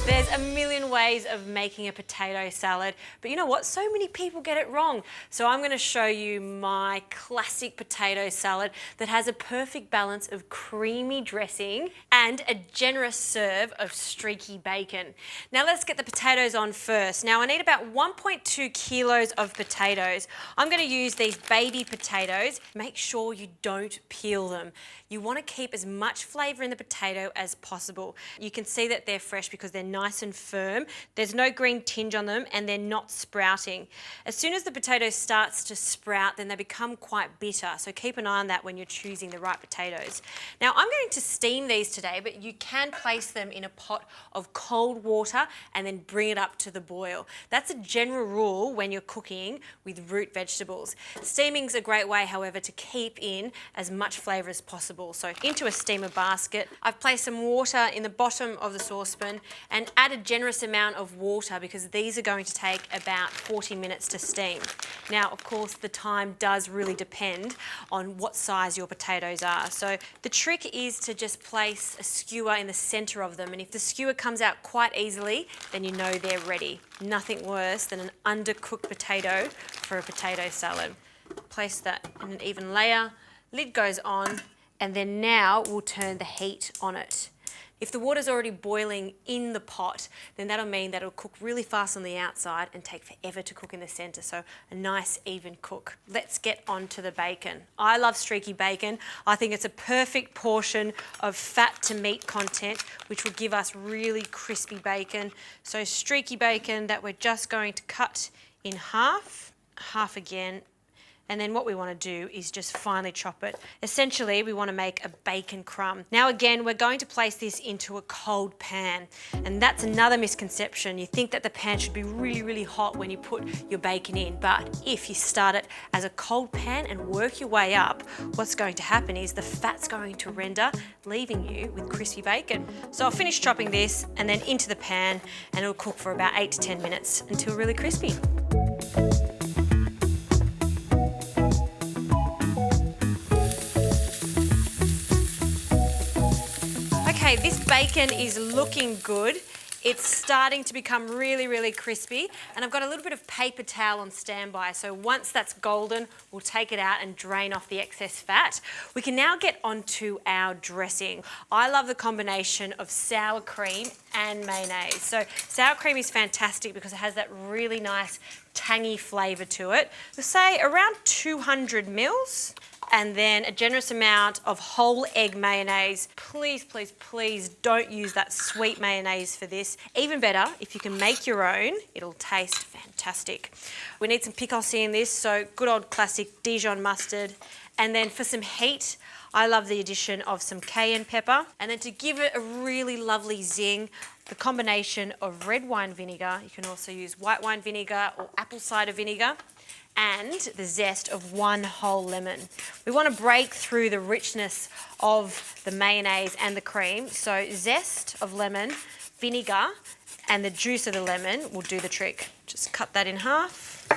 There's a million ways of making a potato salad, but you know what? So many people get it wrong. So I'm going to show you my classic potato salad that has a perfect balance of creamy dressing and a generous serve of streaky bacon. Now let's get the potatoes on first. Now I need about 1.2 kilos of potatoes. I'm going to use these baby potatoes. Make sure you don't peel them. You want to keep as much flavour in the potato as possible. You can see that they're fresh because they're nice and firm. There's no green tinge on them and they're not sprouting. As soon as the potato starts to sprout, then they become quite bitter. So keep an eye on that when you're choosing the right potatoes. Now I'm going to steam these today, but you can place them in a pot of cold water and then bring it up to the boil. That's a general rule when you're cooking with root vegetables. Steaming's a great way, however, to keep in as much flavour as possible. So into a steamer basket, I've placed some water in the bottom of the saucepan and add a generous amount of water because these are going to take about 40 minutes to steam. Now, of course, the time does really depend on what size your potatoes are. So the trick is to just place a skewer in the centre of them, and if the skewer comes out quite easily, then you know they're ready. Nothing worse than an undercooked potato for a potato salad. Place that in an even layer, lid goes on, and then now we'll turn the heat on it. If the water's already boiling in the pot, then that'll mean that it'll cook really fast on the outside and take forever to cook in the centre, so a nice even cook. Let's get on to the bacon. I love streaky bacon. I think it's a perfect portion of fat to meat content, which will give us really crispy bacon. So streaky bacon that we're just going to cut in half, half again, and then what we want to do is just finely chop it. Essentially, we want to make a bacon crumb. Now again, we're going to place this into a cold pan, and that's another misconception. You think that the pan should be really, really hot when you put your bacon in, but if you start it as a cold pan and work your way up, what's going to happen is the fat's going to render, leaving you with crispy bacon. So I'll finish chopping this and then into the pan, and it'll cook for about 8 to 10 minutes until really crispy. Okay, this bacon is looking good. It's starting to become really, really crispy, and I've got a little bit of paper towel on standby. So once that's golden, we'll take it out and drain off the excess fat. We can now get onto our dressing. I love the combination of sour cream and mayonnaise. So sour cream is fantastic because it has that really nice tangy flavour to it. We'll say around 200 mils. And then a generous amount of whole egg mayonnaise. Please, please, please don't use that sweet mayonnaise for this. Even better, if you can make your own, it'll taste fantastic. We need some pickles in this, so good old classic Dijon mustard. And then for some heat, I love the addition of some cayenne pepper. And then to give it a really lovely zing, the combination of red wine vinegar, you can also use white wine vinegar or apple cider vinegar, and the zest of 1 whole lemon. We want to break through the richness of the mayonnaise and the cream, so zest of lemon, vinegar, and the juice of the lemon will do the trick. Just cut that in half,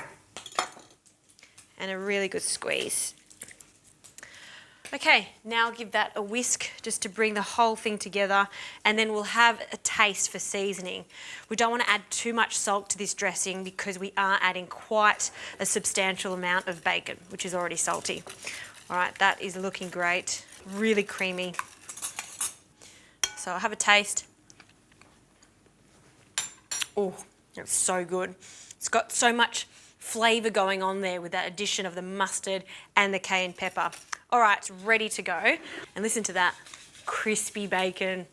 and a really good squeeze. Okay, now give that a whisk just to bring the whole thing together, and then we'll have a taste for seasoning. We don't want to add too much salt to this dressing because we are adding quite a substantial amount of bacon, which is already salty. All right, that is looking great, really creamy. So I'll have a taste. Oh, it's so good. It's got so much flavour going on there with that addition of the mustard and the cayenne pepper. All right, it's ready to go. And listen to that crispy bacon.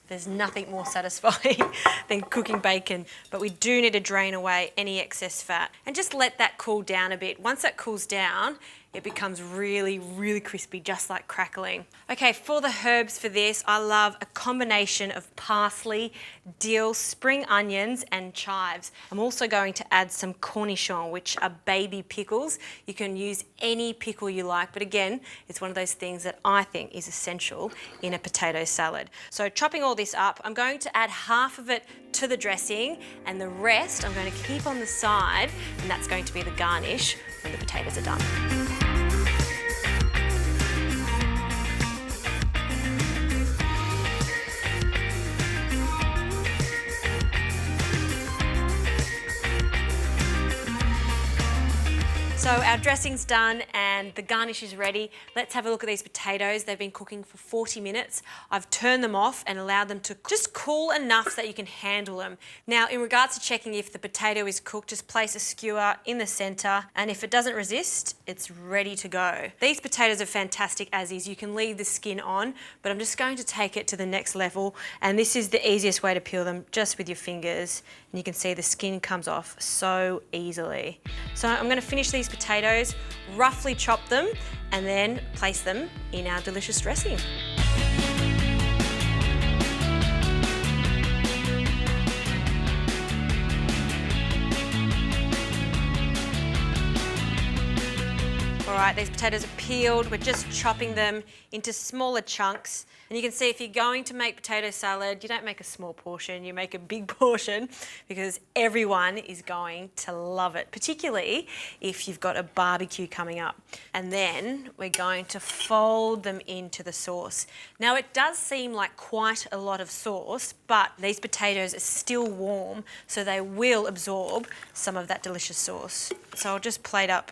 There's nothing more satisfying than cooking bacon, but we do need to drain away any excess fat and just let that cool down a bit. Once that cools down, it becomes really, really crispy, just like crackling. Okay, for the herbs for this, I love a combination of parsley, dill, spring onions, and chives. I'm also going to add some cornichons, which are baby pickles. You can use any pickle you like, but again, it's one of those things that I think is essential in a potato salad. So chopping all this up, I'm going to add half of it to the dressing, and the rest I'm going to keep on the side, and that's going to be the garnish when the potatoes are done. So our dressing's done and the garnish is ready. Let's have a look at these potatoes. They've been cooking for 40 minutes. I've turned them off and allowed them to just cool enough so that you can handle them. Now, in regards to checking if the potato is cooked, just place a skewer in the center, and if it doesn't resist, it's ready to go. These potatoes are fantastic as is. You can leave the skin on, but I'm just going to take it to the next level, and this is the easiest way to peel them, just with your fingers. And you can see the skin comes off so easily. So I'm going to finish these potatoes, roughly chop them, and then place them in our delicious dressing. All right, these potatoes are peeled. We're just chopping them into smaller chunks. And you can see if you're going to make potato salad, you don't make a small portion, you make a big portion, because everyone is going to love it, particularly if you've got a barbecue coming up. And then we're going to fold them into the sauce. Now, it does seem like quite a lot of sauce, but these potatoes are still warm, so they will absorb some of that delicious sauce. So I'll just plate up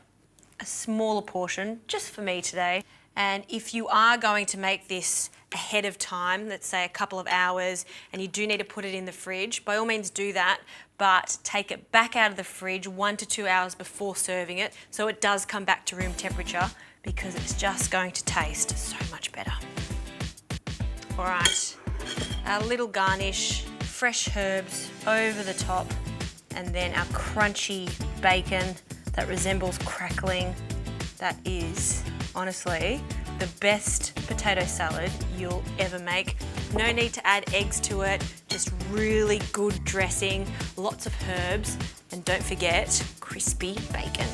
a smaller portion just for me today. And if you are going to make this ahead of time, let's say a couple of hours, and you do need to put it in the fridge, by all means do that, but take it back out of the fridge 1 to 2 hours before serving it, so it does come back to room temperature, because it's just going to taste so much better. All right, our little garnish, fresh herbs over the top, and then our crunchy bacon that resembles crackling. That is, honestly, the best potato salad you'll ever make. No need to add eggs to it, just really good dressing, lots of herbs, and don't forget, crispy bacon.